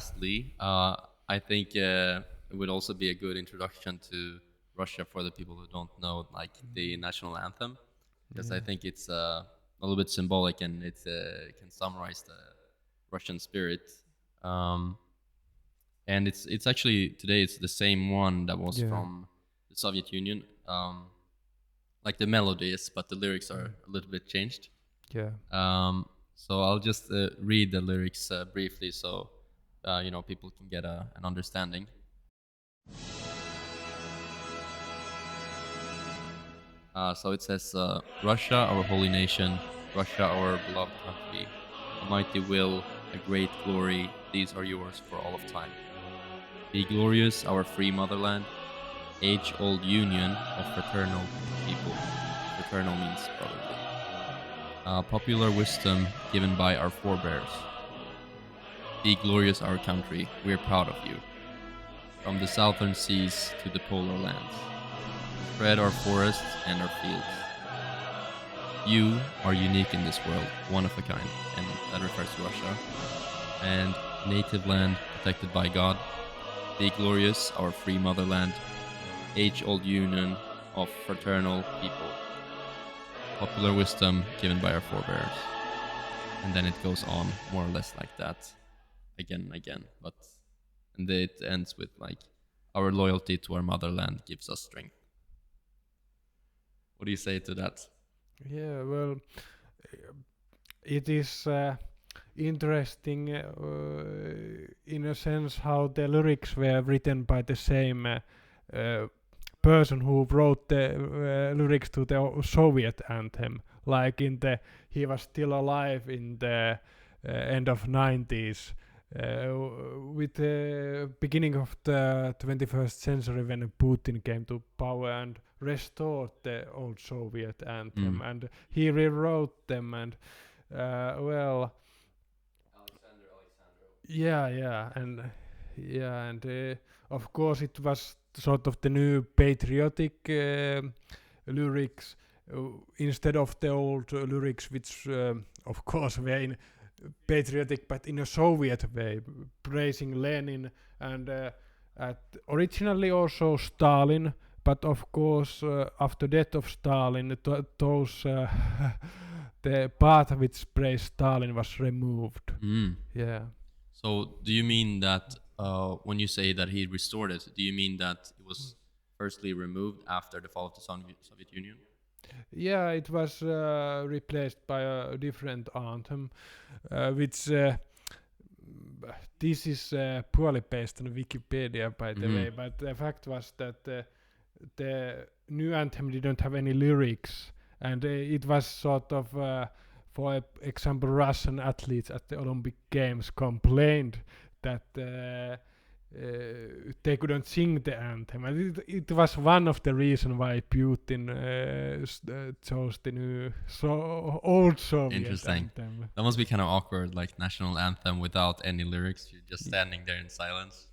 Lastly, I think it would also be a good introduction to Russia for the people who don't know, like the national anthem, because I Yeah. think it's a little bit symbolic and it can summarize the Russian spirit. Um, and it's actually today it's the same one that was Yeah. from the Soviet Union. Like the melody is, but the lyrics are Mm. a little bit changed. Yeah. So I'll just read the lyrics briefly, so people can get an understanding. So it says, Russia, our holy nation, Russia, our beloved country, a mighty will, a great glory, these are yours for all of time. Be glorious, our free motherland, age old union of fraternal people. Fraternal means brotherly. Popular wisdom given by our forebears. Be glorious, our country, we're proud of you. From the southern seas to the polar lands, spread our forests and our fields. You are unique in this world, one of a kind, and that refers to Russia. And native land protected by God. Be glorious, our free motherland, age old union of fraternal people. Popular wisdom given by our forebears. And then it goes on more or less like that again and again. But and it ends with like, our loyalty to our motherland gives us strength. What do you say to that? Yeah. Well, it is interesting in a sense how the lyrics were written by the same uh, person who wrote the lyrics to the Soviet anthem. Like he was still alive in the end of 90s. With the beginning of the 21st century, when Putin came to power and restored the old Soviet anthem, Mm. and he rewrote them, and well, yeah, and of course it was sort of the new patriotic lyrics instead of the old lyrics, which of course were in patriotic, but in a Soviet way, praising Lenin and originally also Stalin. But of course, after death of Stalin, those the part which praised Stalin was removed. Mm. Yeah. So, do you mean that when you say that he restored it, do you mean that it was firstly removed after the fall of the Soviet Union? Yeah, it was replaced by a different anthem, which this is poorly based on Wikipedia, by the Mm. way. But the fact was that the new anthem didn't have any lyrics, and it was sort of, for example, Russian athletes at the Olympic Games complained that. They couldn't sing the anthem, and it was one of the reasons why Putin chose the new old Soviet Interesting. anthem. That must be kind of awkward, like national anthem without any lyrics. You're just standing there in silence.